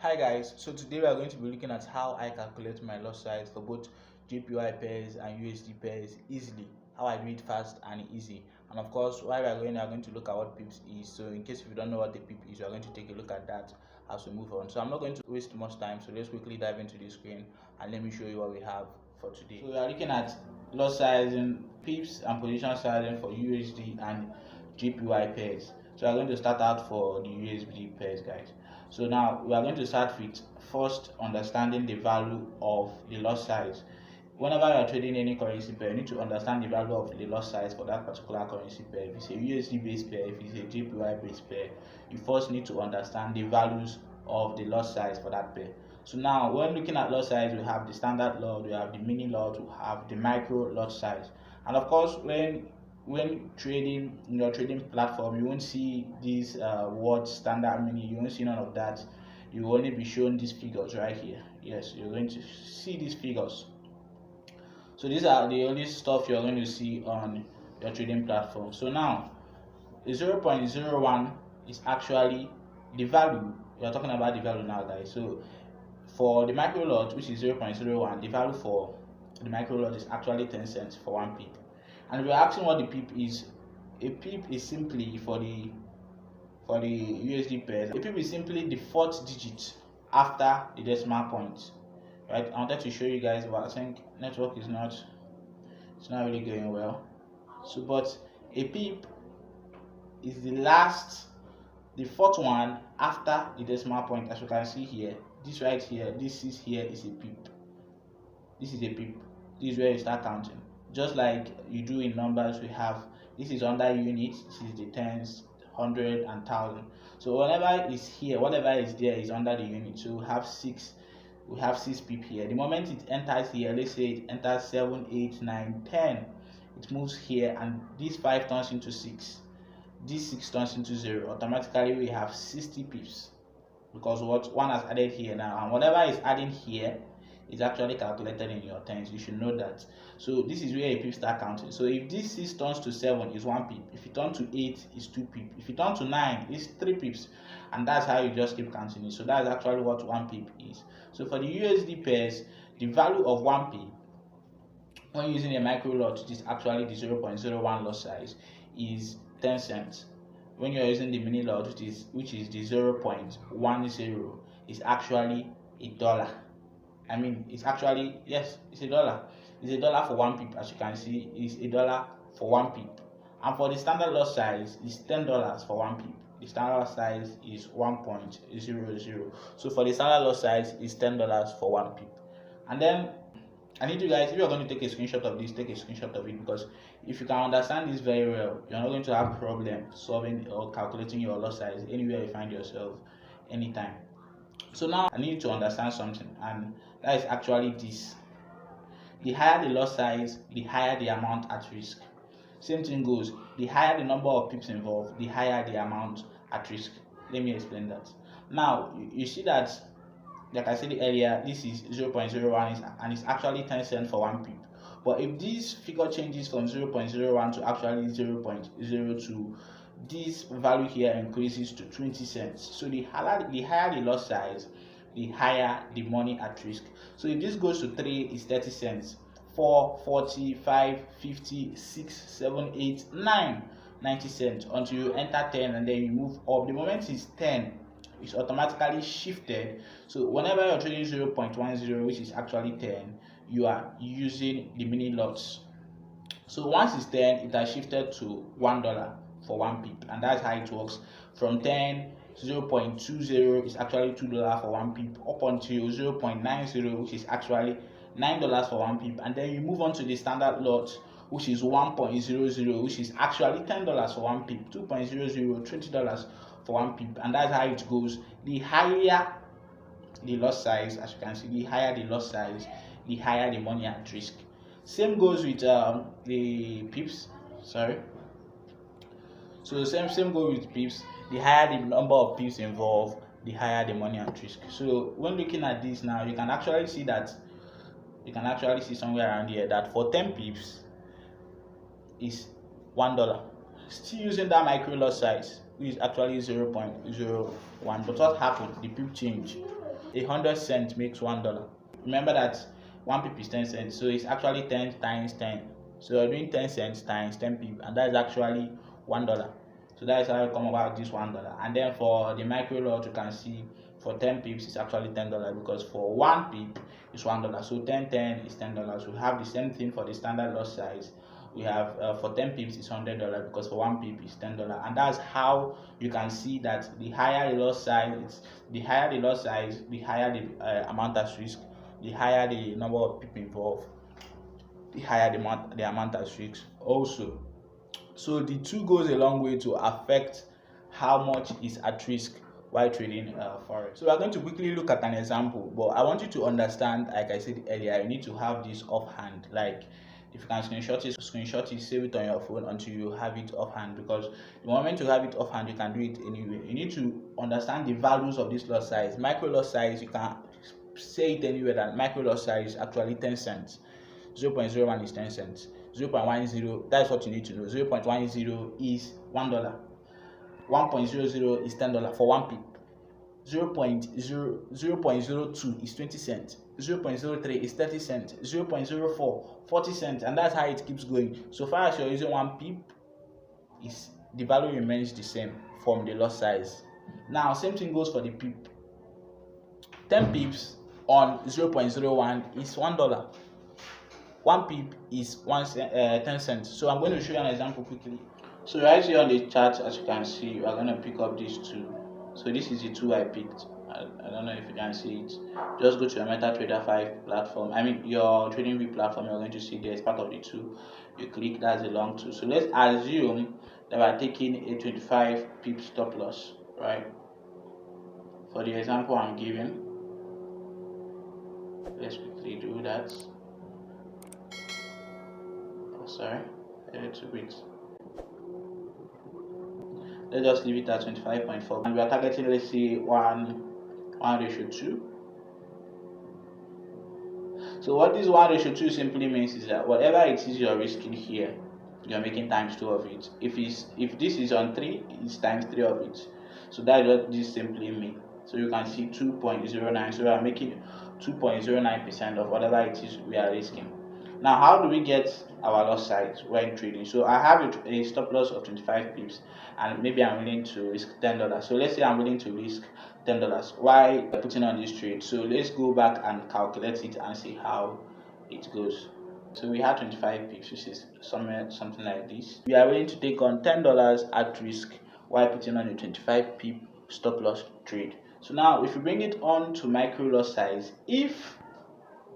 Hi guys, so today we are going to be looking at how I calculate my lot size for both JPY pairs and USD pairs easily, how I do it fast and easy. And of course, while we are going to look at what PIPS is. So in case if you don't know what the PIP is, we are going to take a look at that as we move on. So I'm not going to waste much time, so let's quickly dive into the screen and let me show you what we have for today. So we are looking at lot sizing, PIPS and position sizing for USD and JPY pairs. So we are going to start out for the USD pairs, guys. So now we are going to start with first understanding the value of the lot size. Whenever you are trading any currency pair, you need to understand the value of the lot size for that particular currency pair. If it's a USD based pair, if it's a JPY based pair, you first need to understand the values of the lot size for that pair. So now when looking at lot size, we have the standard lot, we have the mini lot, we have the micro lot size. And of course, when trading in your trading platform, you won't see these words standard mini, you won't see none of that. You will only be shown these figures right here. Yes, you're going to see these figures. So these are the only stuff you're going to see on your trading platform. So now the 0.01 is actually the value. We're talking about the value now, guys. So for the micro lot, which is 0.01, the value for the micro lot is actually 10 cents for 1 pip. And if you're asking what the pip is, a pip is simply for the USD pairs. A pip is simply the fourth digit after the decimal point. Right? I wanted to show you guys, but I think network is not really going well. So, but a pip is the fourth one after the decimal point. As you can see here, this right here, this is a pip. This is a pip. This is where you start counting. Just like you do in numbers, we have this is under units, this is the tens, 100 and 1000. So whatever is here, whatever is there is under the unit. So we have 6 pip here. The moment it enters here, let's say it enters 7, 8, 9, 10, it moves here, and this 5 turns into 6, this 6 turns into 0. Automatically we have 60 pips, because what one has added here now, and whatever is adding here is actually calculated in your tens. You should know that. So this is where a pip start counting. So if this 6 turns to 7 is 1 pip, if it turns to 8 is 2 pip, if it turns to 9 is 3 pips, and that's how you just keep counting it. So that's actually what 1 pip is. So for the USD pairs, the value of 1 pip when using a micro lot, which is actually the 0.01 lot size, is 10 cents. When you're using the mini lot, which is the 0.10, is actually $1. I mean, it's actually, yes, it's $1. It's $1 for 1 pip. As you can see, it's $1 for 1 pip. And for the standard lot size, it's $10 for 1 pip. The standard lot size is 1.00. So for the standard lot size, it's $10 for 1 pip. And then I need you guys, if you're going to take a screenshot of this, take a screenshot of it, because if you can understand this very well, you're not going to have problem solving or calculating your lot size anywhere you find yourself, anytime. So now I need you to understand something, and that is actually this. The higher the lot size, the higher the amount at risk. Same thing goes, the higher the number of pips involved, the higher the amount at risk. Let me explain that. Now you see that, like I said earlier, this is 0.01 and it's actually 10 cents for 1 pip. But if this figure changes from 0.01 to actually 0.02, this value here increases to 20 cents. So the higher the lot size, the higher the money at risk. So if this goes to 3, it's 30 cents. 4, 40, 5, 50, 6, 7, 8, 9, 90 cents until you enter 10, and then you move up. The moment it's 10, it's automatically shifted. So whenever you're trading 0.10, which is actually 10, you are using the mini lots. So once it's 10, it has shifted to $1 for 1 pip, and that's how it works. From 10, 0.20 is actually $2 for 1 pip, up until 0.90, which is actually $9 for 1 pip, and then you move on to the standard lot, which is 1.00, which is actually $10 for 1 pip, 2.00, $20 for 1 pip, and that's how it goes. The higher the lot size, as you can see, the higher the lot size, the higher the money at risk. Same goes with the pips. Sorry. So same goes with pips. The higher the number of pips involved, the higher the money at risk. So when looking at this now, you can actually see that. You can actually see somewhere around here that for 10 pips is $1. Still using that micro lot size, which is actually 0.01. But what happened? The pip change. 100 cents makes $1. Remember that 1 pip is 10 cents, so it's actually 10 times 10. So you're doing 10 cents times 10 pip, and that is actually $1. So that is how you come about this $1. And then for the micro lot, you can see for 10 pips it's actually $10, because for 1 pip is $1. So 10 is $10. We have the same thing for the standard lot size. We have for 10 pips it's $100, because for 1 pip is $10. And that's how you can see that the higher the lot size, the higher the amount at risk, the higher the number of pip involved, the higher the amount at risk also. So the two goes a long way to affect how much is at risk while trading forex. So we are going to quickly look at an example, but I want you to understand, like I said earlier, you need to have this offhand. Like if you can screenshot it, save it on your phone until you have it offhand, because the moment you have it offhand, you can do it anyway. You need to understand the values of this lot size. Micro lot size, you can say it anywhere that micro lot size is actually 10 cents. 0.01 is 10 cents. 0.10, that's what you need to know. 0.10 is $1. 1.00 is $10 for 1 pip. 0.02 is 20 cents. 0.03 is 30 cents. 0.04 40 cents, and that's how it keeps going. So far as you're using 1 pip, the value remains the same from the lot size. Now same thing goes for the pip. 10 pips on 0.01 is $1. 1 pip is 10 cents. So I'm going to show you an example quickly. So right here on the chart, as you can see, we are going to pick up these two. So this is the two I picked. I don't know if you can see it. Just go to your MetaTrader 5 platform. I mean your TradingView platform. You're going to see there's part of the two. You click, that's a long two. So let's assume that we're taking a 25 pip stop loss, right? For the example I'm giving, let's quickly do that. Sorry, a little bit. Let's just leave it at 25.4, and we are targeting, let's say 1:2. So what this 1:2 simply means is that whatever it is you're risking here, you're making times 2 of it. If this is on 3, it's times 3 of it. So that's what this simply means. So you can see 2.09. So we are making 2.09% of whatever it is we are risking. Now, how do we get our loss size when trading? So I have a stop loss of 25 pips, and maybe I'm willing to risk $10. So let's say I'm willing to risk $10. Why putting on this trade? So let's go back and calculate it and see how it goes. So we have 25 pips, which is something like this. We are willing to take on $10 at risk while putting on a 25 pip stop loss trade. So now, if you bring it on to micro loss size, if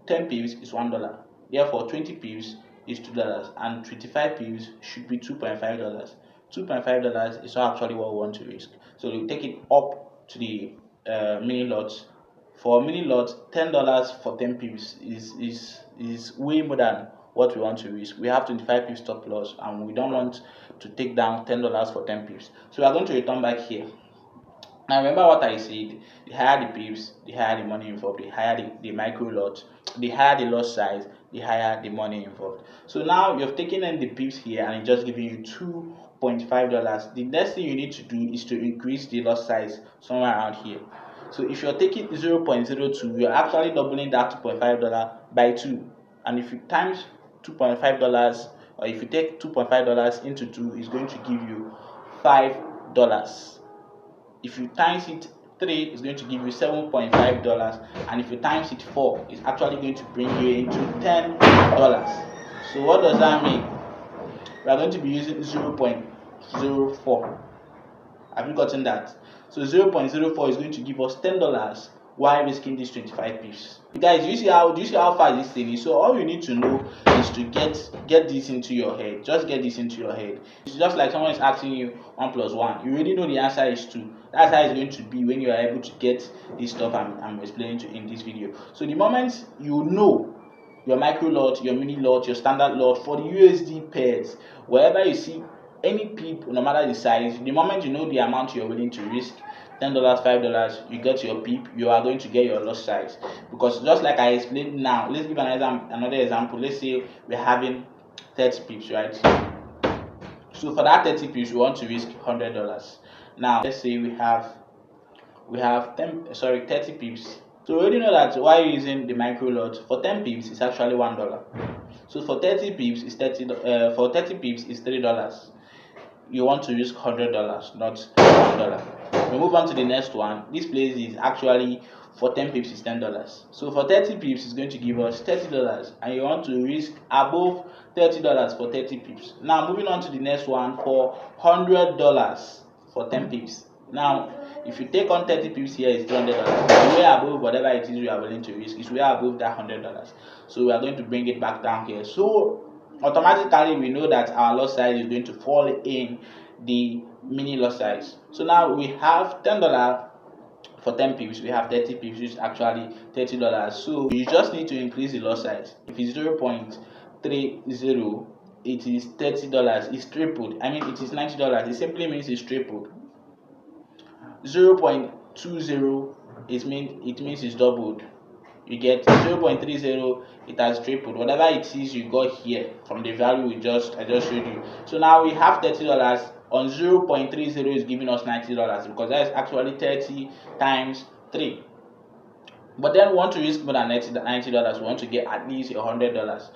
10 pips is $1. Therefore, 20 pips is $2, and 25 pips should be $2.5. $2.5 is not actually what we want to risk. So we take it up to the mini lots. For mini lots, $10 for 10 pips is way more than what we want to risk. We have 25 pips stop loss, and we don't want to take down $10 for 10 pips. So we are going to return back here. Now remember what I said, the higher the pips, the higher the money involved, the higher the micro lot, the higher the lot size, the higher the money involved. So now you've taken in the pips here and it's just giving you $2.5. The next thing you need to do is to increase the lot size somewhere around here. So if you're taking 0.02, you're actually doubling that $2.5 by 2. And if you times $2.5, or if you take $2.5 into 2, it's going to give you $5. If you times it 3, it's going to give you $7.5, and if you times it 4, it's actually going to bring you into $10. So what does that mean? We are going to be using 0.04. Have you gotten that? So 0.04 is going to give us $10 while risking these 25 pips. Guys, do you see how fast this thing is? So all you need to know is to get this into your head. Just get this into your head. It's just like someone is asking you 1 plus 1. You already know the answer is 2. That's how it's going to be when you are able to get this stuff I'm explaining to in this video. So the moment you know your micro lot, your mini lot, your standard lot for the USD pairs, wherever you see any pip, no matter the size, the moment you know the amount you're willing to risk, $10, $5, you get your pip, you are going to get your loss size. Because just like I explained now, let's give another example. Let's say we're having 30 pips, right? So for that 30 pips, we want to risk $100. Now let's say we have 30 pips. So we already know that while using the micro lot, for 10 pips it's actually $1. So for 30 pips is for 30 pips is $3. You want to risk $100, not $1. We move on to the next one. This place is actually for 10 pips is $10. So for 30 pips is going to give us $30, and you want to risk above $30 for 30 pips. Now moving on to the next one for $100 for 10 pips. Now if you take on 30 pips here is $300. Way above whatever it is we are willing to risk. It's way above that $100. So we are going to bring it back down here. So automatically we know that our lot size is going to fall in the mini lot size. So now we have $10 for 10 pips, we have 30 pips, which is actually $30. So you just need to increase the lot size. If it's 0.30, it is $30. It's tripled. I mean, it is $90. It simply means it's tripled. 0.20, it means it's doubled. You get 0.30, it has tripled. Whatever it is you got here from the value I just showed you. So now we have $30 on 0.30 is giving us $90 because that is actually 30 times 3. But then we want to risk more than $90. We want to get at least $100.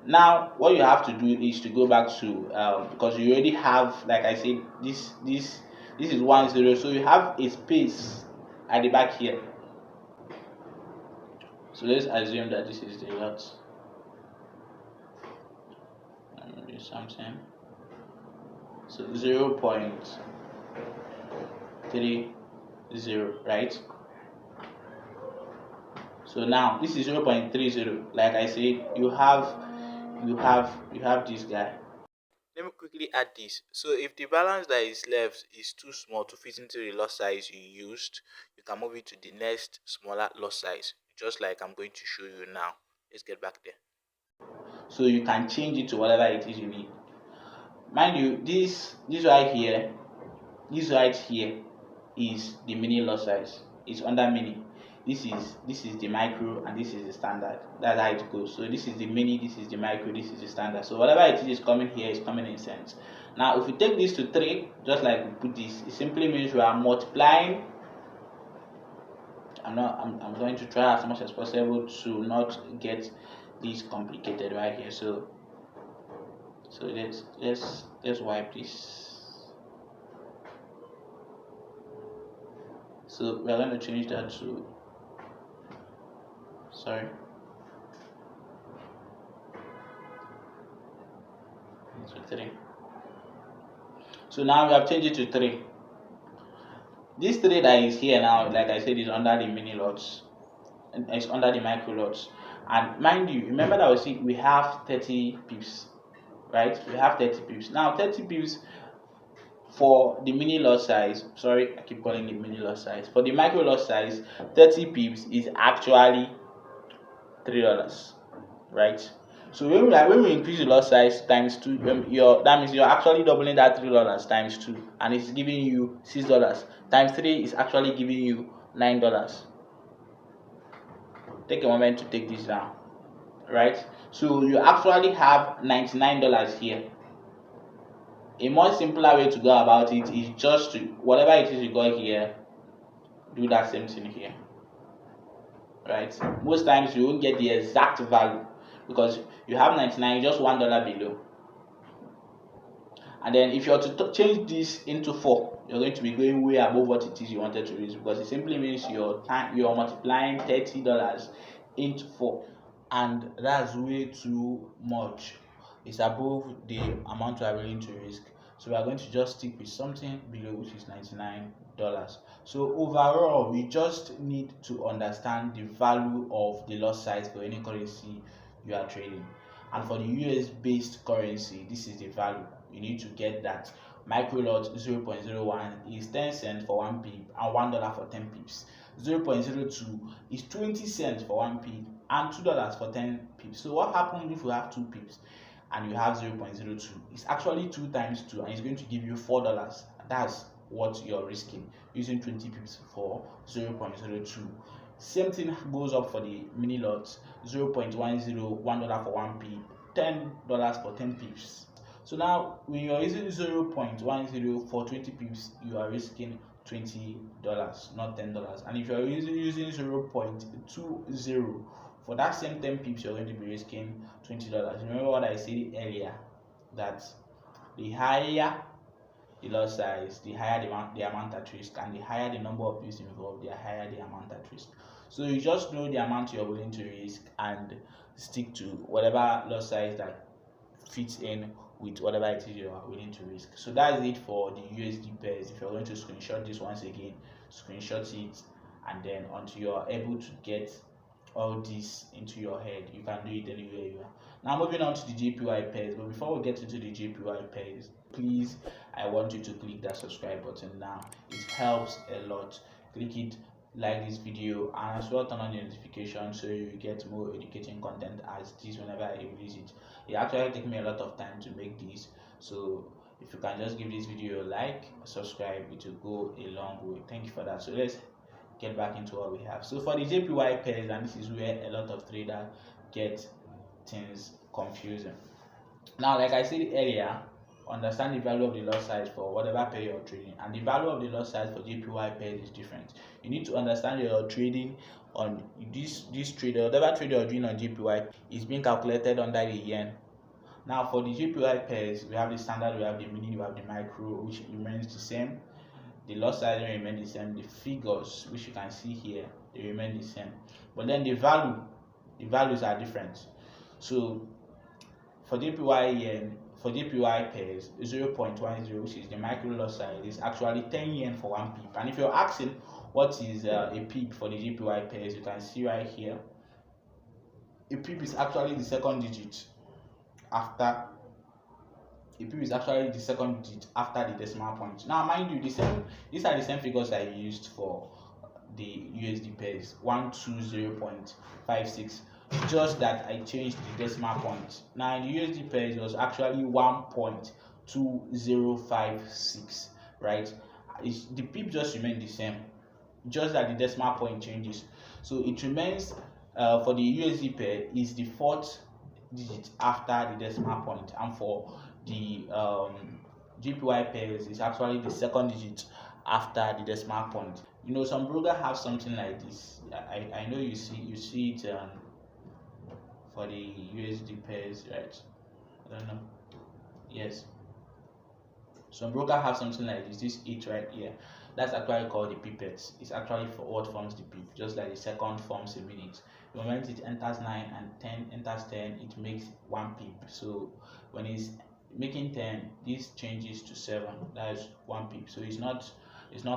Now what you have to do is to go back to because you already have, like I said, this is 10, so you have a space at the back here. So let's assume that this is the lot. Let me do something. So 0.30, right? So now this is 0.30. Like I said, you have this guy. Let me quickly add this. So if the balance that is left is too small to fit into the lot size you used, you can move it to the next smaller lot size, just like I'm going to show you now. Let's get back there. So you can change it to whatever it is you need. Mind you, this right here is the mini lot size. It's under mini. This is the micro, and this is the standard. That's how it goes. So this is the mini, this is the micro, this is the standard. So whatever it is coming here is coming in cents. Now if we take this to 3, just like we put this, it simply means we are multiplying. I'm going to try as much as possible to not get this complicated right here. So let's wipe this. So we're going to change that to 3. So now we have changed it to 3. This 3 that is here now, like I said, is under the mini lots, and it's under the micro lots. And mind you, remember that we have 30 pips, right? We have 30 pips. Now 30 pips for the mini lot size, sorry, I keep calling it mini lot size. For the micro lot size, 30 pips is actually $3, right? So when we increase the lot size times 2, that means you're actually doubling that $3 times 2, and it's giving you $6. Times 3 is actually giving you $9. Take a moment to take this down, right? So you actually have $99 here. A more simpler way to go about it is just to, whatever it is you got here, do that same thing here, right? Most times you won't get the exact value because you have 99, just $1 below. And then if you are to change this into 4, you're going to be going way above what it is you wanted to use, because it simply means you're multiplying $30 into 4, and that's way too much. It's above the amount we are willing to risk. So we are going to just stick with something below, which is $99. So overall, we just need to understand the value of the lot size for any currency you are trading. And for the US based currency, this is the value. You need to get that. Micro lot 0.01 is 10 cents for 1 pip and $1 for 10 pips. 0.02 is 20 cents for 1 pip and $2 for 10 pips. So what happens if you have 2 pips and you have 0.02? It's actually 2 times 2, and it's going to give you $4. That's what you're risking using 20 pips for 0.02. Same thing goes up for the mini lot 0.10, $1 for 1 pip, $10 for 10 pips. So now when you're using 0.10 for 20 pips, you are risking $20, not $10. And if you're using 0.20 for that same 10 pips, you're going to be risking $20. Remember what I said earlier, that the higher the lot size, the higher the amount at risk, and the higher the number of pips involved, the higher the amount at risk. So you just know the amount you're willing to risk and stick to whatever lot size that fits in with whatever it is you are willing to risk. So that's it for the USD pairs. If you're going to screenshot this once again, screenshot it, and then until you are able to get all this into your head, you can do it anywhere you are. Now moving on to the JPY pairs, but before we get into the JPY pairs, please, I want you to click that subscribe button now. It helps a lot. Click it, like this video, and as well turn on the notification so you get more educating content as this whenever I release it. It actually takes me a lot of time to make this, so if you can just give this video a like, subscribe, it will go a long way. Thank you for that. So let's get back into what we have. So for the JPY pairs, and this is where a lot of traders get things confusing. Now, like I said earlier, understand the value of the lot size for whatever pair you're trading, and the value of the lot size for JPY pairs is different. You need to understand you're trading on this trade, whatever trade you're doing on JPY is being calculated under the yen. Now for the JPY pairs, we have the standard, we have the mini, we have the micro, which remains the same. The lot size will remain the same. The figures, which you can see here, they remain the same, but then the values are different. So for JPY yen, for JPY pairs, 0.10, which is the micro lot size, is actually 10 yen for 1 pip. And if you're asking what is a pip for the JPY pairs, you can see right here, a pip is actually the second digit after the decimal point. Now mind you, these are the same figures I used for the USD pairs, 120.56, just that I changed the decimal point. Now in the USD pairs, it was actually 1.2056, right? The pip just remained the same, just that the decimal point changes. So it remains for the USD pair is the fourth digit after the decimal point, and for the JPY pairs is actually the second digit after the decimal point. You know, some broker have something like this. I know you see it for the USD pairs, right? I don't know. Yes, some broker have something like this 8 right here. That's actually called the pipettes. It's actually for what forms the pip, just like the second forms a minute. The moment it enters 9 and 10 enters 10, it makes 1 pip. So when it's making 10, this changes to 7. That is 1 pip. So it's not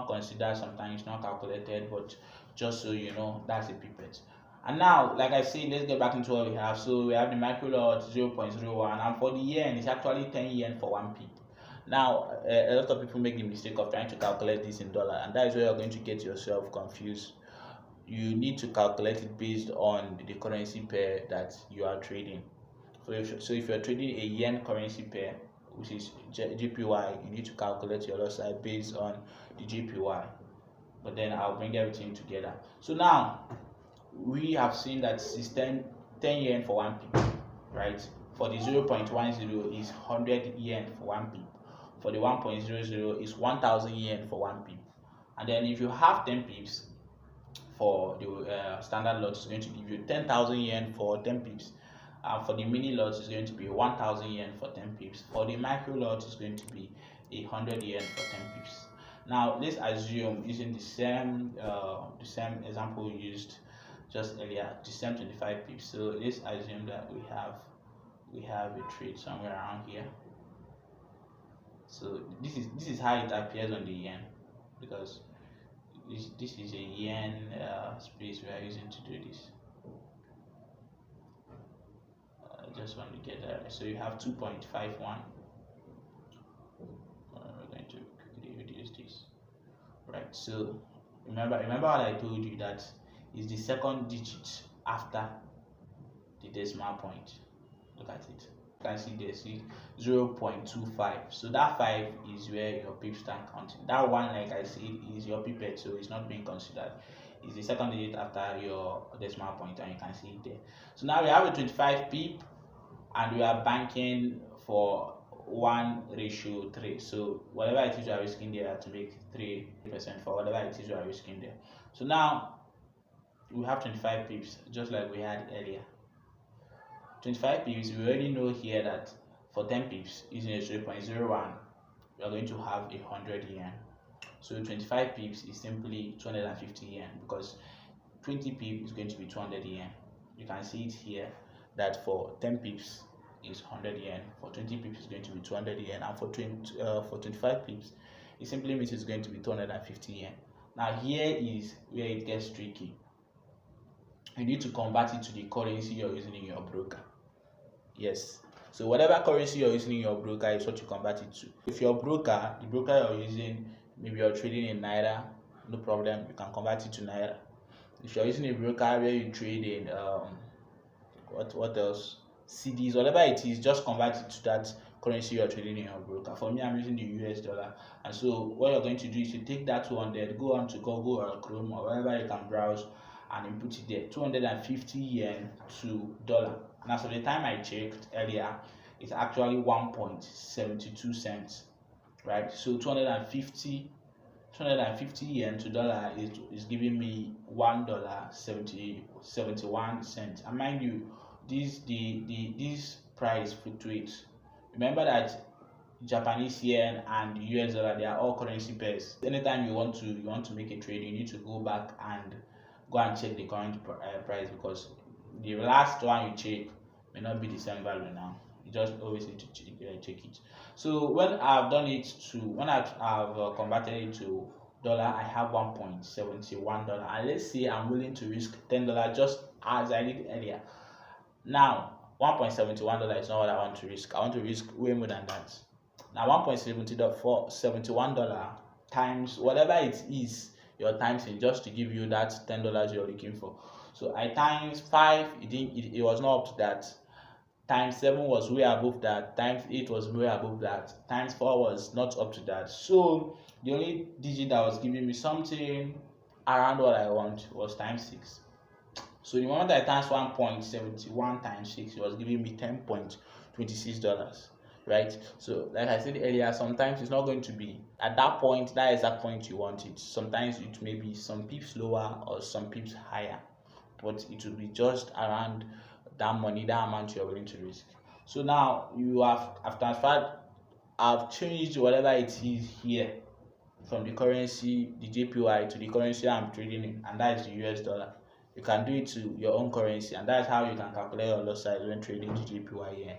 considered, sometimes it's not calculated, but just so you know, that's a pipette. And now, like I said, let's get back into what we have. So we have the micro lot 0.01, and for the yen, it's actually 10 yen for 1 pip. Now, a lot of people make the mistake of trying to calculate this in dollar, and that is where you're going to get yourself confused. You need to calculate it based on the currency pair that you are trading. So if you're trading a yen currency pair, which is JPY, you need to calculate your lot size based on the JPY. But then I'll bring everything together. So now we have seen that it's 10 yen for 1 pip, right? For the 0.10 is 100 yen for 1 pip. For the 1.00 is 1000 yen for 1 pip. And then if you have 10 pips for the standard lot, it's going to give you 10,000 yen for 10 pips. For the mini lot, is going to be 1000 yen for 10 pips. For the micro lot, is going to be 100 yen for 10 pips. Now let's assume, using the same example we used just earlier, the same 25 pips. So let's assume that we have a trade somewhere around here. So this is how it appears on the yen, because this is a yen space we are using to do this. I just want to get that. So you have 2.51. We're going to quickly reduce this. Right. So remember what I told you, that is the second digit after the decimal point. Look at it. You can see this is 0.25. So that 5 is where your pips start counting. That 1, like I said, is your pipette, so it's not being considered. It's the second digit after your decimal point, and you can see it there. So now we have a 25 pip, and we are banking for 1:3. So whatever it is you are risking there, you have to make 3% for whatever it is you are risking there. So now we have 25 pips, just like we had earlier. 25 pips, we already know here that for 10 pips using a 0.01, we are going to have 100 yen. So 25 pips is simply 250 yen, because 20 pips is going to be 200 yen. You can see it here that for 10 pips is 100 yen, for 20 pips is going to be 200 yen, and for 25 pips it simply means it's going to be 250 yen. Now here is where it gets tricky. You need to convert it to the currency you're using in your broker. Yes, so whatever currency you're using in your broker is what you convert it to. If your broker, the broker you're using, maybe you're trading in naira, no problem, you can convert it to naira. If you're using a broker where you trade in what else, CDs, whatever it is, just convert it to that currency you're trading in your broker. For me, I'm using the US dollar, and so what you're going to do is you take that 200, go on to Google or Chrome or wherever you can browse, and input it there, 250 yen to dollar. And as of the time I checked earlier, it's actually 1.72 cents, right? So 250 yen to dollar is giving me $1.71. And mind you, this price fluctuates. Remember that Japanese yen and US dollar, they are all currency pairs. Anytime you want to make a trade, you need to go back and check the current price, because the last one you check may not be the same value now. You just always need to check it. So when I've done it to, when I've converted it to dollar, I have $1.71, and let's say I'm willing to risk $10, just as I did earlier. Now $1.71 is not what I want to risk. I want to risk way more than that. Now $1.71 times whatever it is you're times in, just to give you that $10 you're looking for. So I times 5, it was not up to that. Times 7 was way above that. Times 8 was way above that. Times 4 was not up to that. So the only digit that was giving me something around what I want was times 6. So the moment I times 1.71 times 6, it was giving me $10.26, right? So like I said earlier, sometimes it's not going to be at that point, that exact point you want it. Sometimes it may be some pips lower or some pips higher, but it will be just around that money, that amount you're willing to risk. So now I've transferred, I've changed whatever it is here from the currency, the JPY, to the currency I'm trading in, and that is the US dollar. You can do it to your own currency, and that's how you can calculate your lot size when trading the JPY here.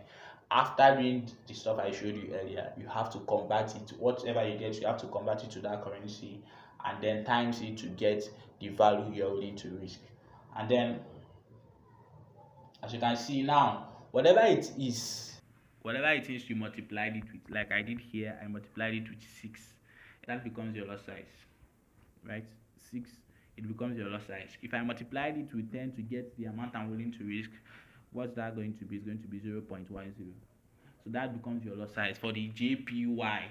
After doing the stuff I showed you earlier, you have to convert it, whatever you get, you have to convert it to that currency and then times it to get the value you're willing to risk. And then, as you can see now, whatever it is you multiplied it with, like I did here, I multiplied it with 6. That becomes your lot size, right? 6, it becomes your lot size. If I multiplied it with 10 to get the amount I'm willing to risk, what's that going to be? It's going to be 0.10. So that becomes your lot size for the JPY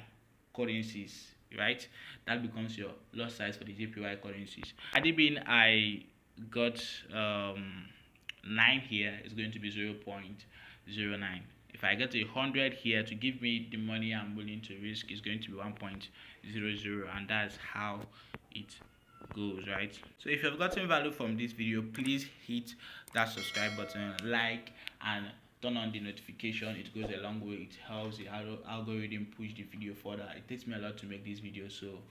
currencies, right? That becomes your lot size for the JPY currencies. Had it been I got 9 here, it's going to be 0.09. If I get 100 here to give me the money I'm willing to risk, is going to be 1.00, and that's how it goes, right? So if you've gotten value from this video, please hit that subscribe button, like, and turn on the notification. It goes a long way. It helps the algorithm push the video further. It takes me a lot to make this video, so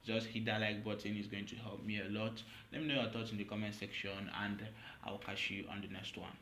just hit that like button. It's going to help me a lot. Let me know your thoughts in the comment section, and I'll catch you on the next one.